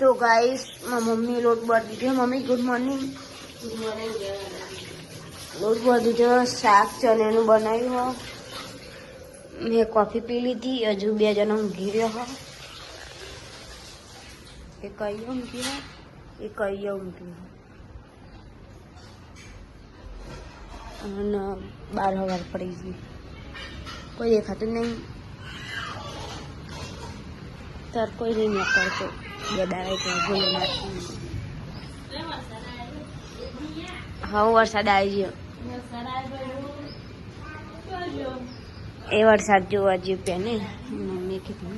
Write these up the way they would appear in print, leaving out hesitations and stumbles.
तो guys mummy लोट बढ़ दीजिए। Mummy good morning. लोट बढ़ दीजिए। शाक चने बनाई हो। मैं कॉफी पी ली थी। हजू 2 जणा ઊંઘી રહ્યો हो। एक आइयो ઊંઘી हो, एक आइयो ઊંઘी हो। અને 12 વાર પડી ગઈ। કોઈ દેખાતું નહીં। તાર કોઈ નહીં નીકળતો। 2 દાડા તો ભૂલી નાખી। હા વરસાદ આવી ગયો। એ વરસાદ જોવા જેવું ને મમ્મી કીધું।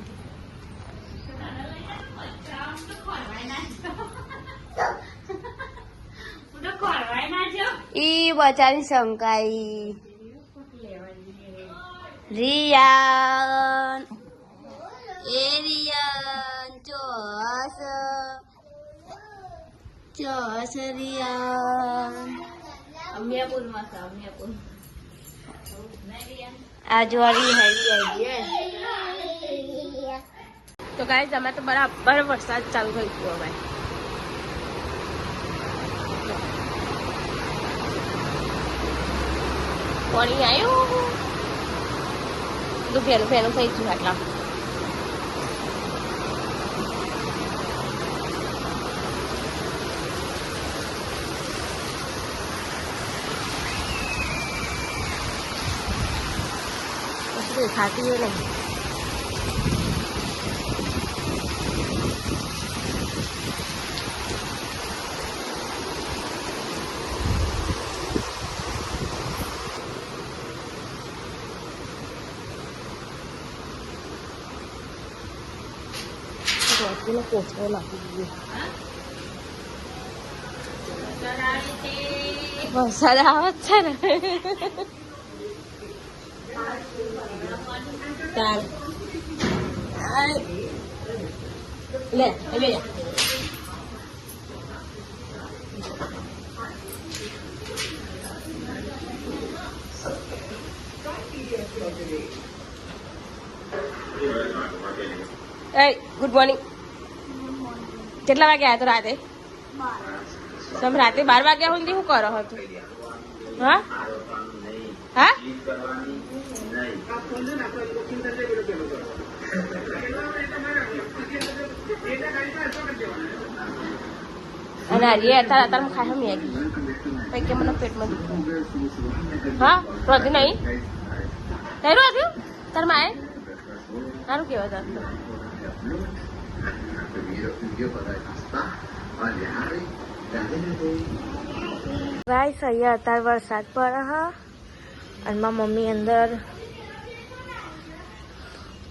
ઈ બચારી શંકાઈ। રિયાન એ રિયાન ચોસ ચોસ રિયાન અમિયાપુરમાં છે। અમિયાપુર આજવાળી હાઈવી આવી है। तो गाइस हमें तो बराबर वरसाद चालू થઈ ગયો। હવે પાણી આવ્યું તો ફેરું ફેરું થઈ ગયું। આટલા खाती है नहीं। तो पोछो लागी दीजिए। वरसाद आवत છે ને। ले ले गुड मॉर्निंग। કેટલા વાગે આયા તો રાતે? તમે રાતે 12 વાગ્યા સુધી શું કરો હતો? હા હા અને આજે અત્યારે ખાઈ મેગી કઈ કે મને પેટમાં દુખે। હા રોધી નહીં કઈ રોધ્યું તાર માએ સારું કેવા તાર ગાઈસ અહીંયા અત્યારે વરસાદ પડે છે અને મારી મમ્મી અંદર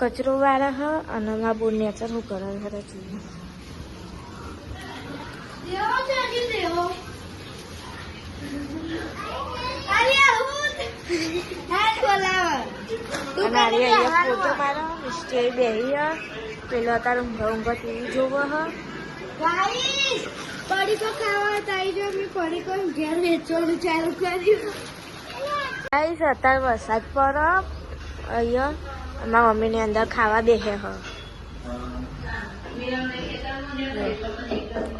કચરો વાળે છે અને મારા બોન નેચર શું કરે છે। ફોટો મારો સ્ટે બેહી પેલો અત્યારે ઊંઘ ટીવી જોવો હ। પડીકો ખાવા તાઈ જો મેં પડીકો ઘેર વેચવાનું ચાલુ કર્યું। ગાઈસ અત્યારે વરસાદ પડે અહીંયા મારા મમ્મીની અંદર ખાવા બેસે હ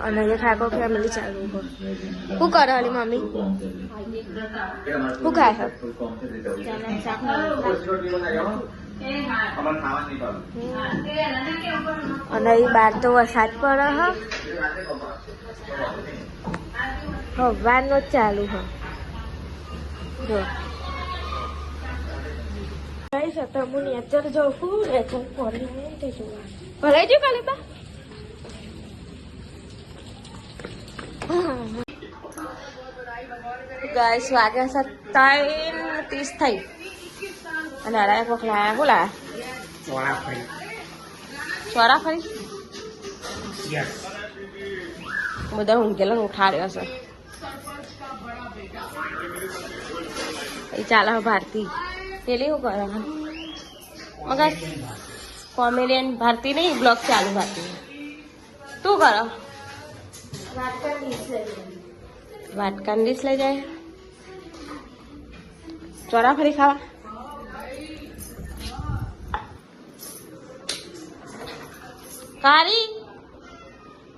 અને એ ઠાકોર ફેમિલી ચાલુ હો। શું કરે હાલી મમ્મી? શું ખાય છે? અને એ બહાર તો વરસાદ પડે હ હવાનો જ ચાલુ હ। જો હું નેચર જોઉં છું। નેચર પડી જોવા ભરાઈ ગયું કાલે બા। ગાઈસ વાગ્યા 7:30 થઈ અને આરા પકડાયા। શું લાયા? ચોરાફળી બધા ઊંઘેલા ઉઠાડ્યો છે। એ ચાલે ભારતી પેલી શું કરે મગર કોમેડિયન ભારતી નહીં બ્લોગ ચાલુ ભારતી તું કરો વાટકા ડીશ લઈ જાય ચોરાફળી ખાવા। કારી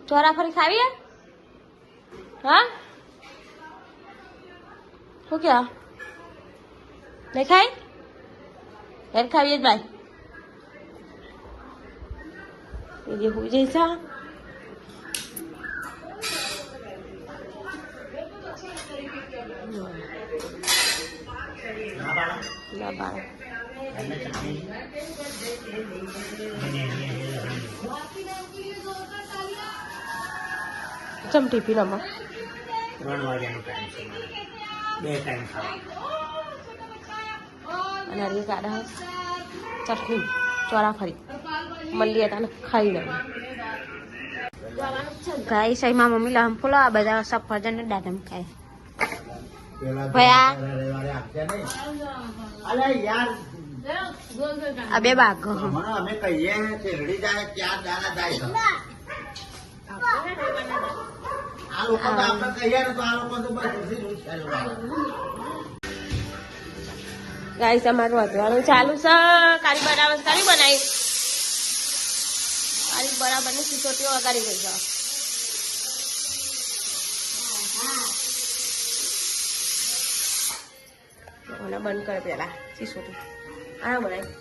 ચોરાફરી ખાવી હે? હા શું ક્યાં નહીં ખાઈ હેર ખાવીએ જ ભાઈ એ જે હોઈ જઈશ ના બાળ ચમ ટિફિન આમાં 3 વાગ્યાનો ટાઈમ છે મારે 2 ટાઈમ ખાવા અને હરી કાઢા ચટણી ચોરાફરી મળીએ તને ખાઈ લેવું ગાઈસ એમાં મમ્મી લામ ફૂલો આ બધા સફરજન દાડમ ખાય ભયા આ બે બાગ અમે કહીએ શેરડી જાય 4 દાણા જાય આ લોકો તો આપણે કહીએ ને તો આ લોકો તો બસ ગાઈસ અમારું વધવાનું ચાલુ છે કારી બનાવે કારી બનાવી કારી બરાબરની સિસોટીઓ વગાડી ગઈ છે મને બંધ કરે પેલા સિસોટી આ બનાવી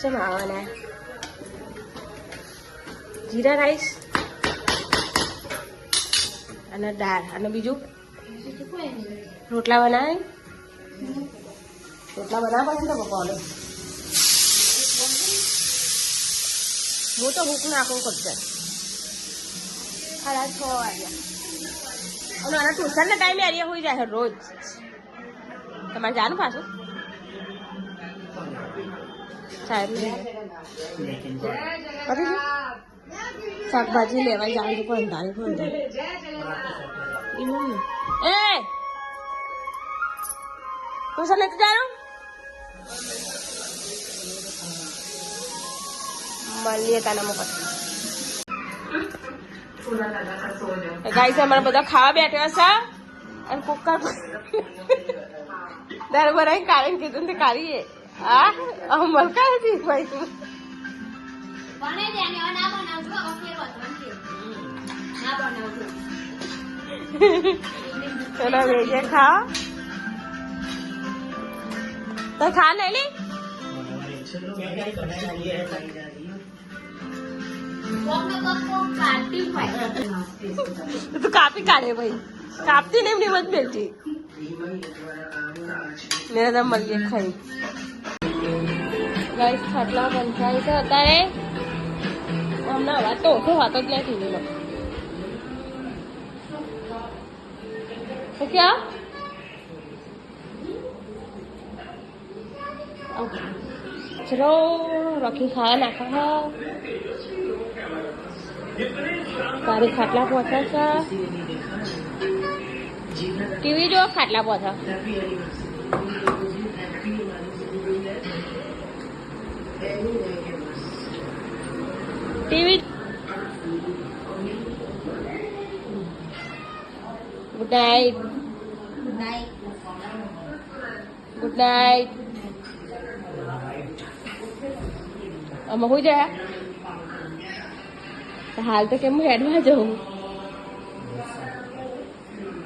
શું આવવાના જીરા રાઈસ અને દાળ અને બીજું રોટલા બનાવે રોટલા બનાવવા પડે ને પપ્પાને હું તો ભૂખ નાખું કરશે 6:30 વાગ્યા અને આના ટ્યુશનના ટાઈમે એરિયા હોઈ જાય રોજ તમારે જાનું પાછું સાહેબ શાકભાજી લેવા જાય તો પણ અંધારી એ ટ્યુશન લેતું જાનું મળીએ તાના મફત ગાઈસ અમારા બધા ખાવા બેઠા છે અને કુકર દર ભરાઈ કાઢીને કીધું તે કાઢીએ હા અમલ કાઢી હતી ભાઈ તું ચલો વેજે ખા તો ખા નહીં લી તું કાપી કાઢે ભાઈ કાપતી નહીં એમની મત બેઠી મેરા તો મળીએ ખાઈ ગાઈસ ખાટલા બંધાય છે અત્યારે હમણાં વાત તો ઓછો વાત જ નહીં થઈ ગયેલો क्या चलो रॉकी खाया ना खा तारी खाटला पहुंचा सा टीवी जो खाटला पहुंचा TV good night good night અમે હોઈ જાય હાલ તો કેમ હેડમાં જવું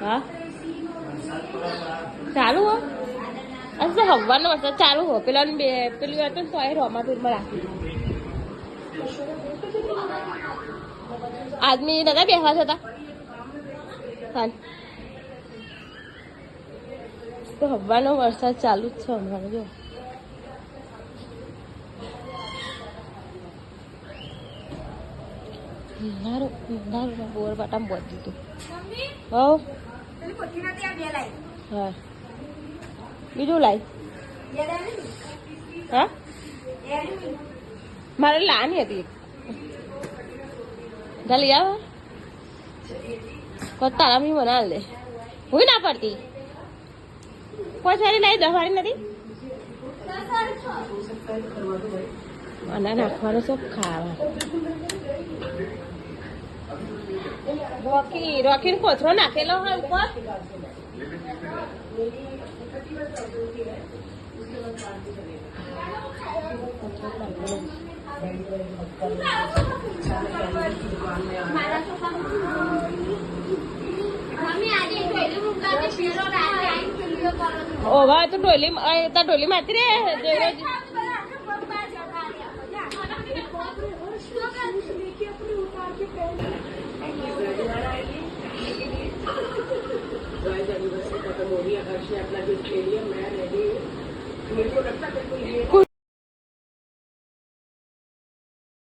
હા ચાલુ હો તો હવાનો વરસાદ ચાલુ હો પેલા પેલું હતું ને તો એ રોમાટુરમાં રાખી આદમી નતા બેસવા જતા તો હવાનો વરસાદ ચાલુ જ છે હમણાં જો બોર બાટા બોલ દીધું હા બીજું લાઈ હા મારે લાની હતી ચાલી આવ તારા બી મને હાલ દે હું ના પડતી કોઈ સારી લાવી દવાળી નથી અને નાખવાનું શું ખાવા રોકી કોથરો નાખેલો હોય ઉપર ઓવા તો ઢોલી તા ઢોલી માતી રે દેવરાજ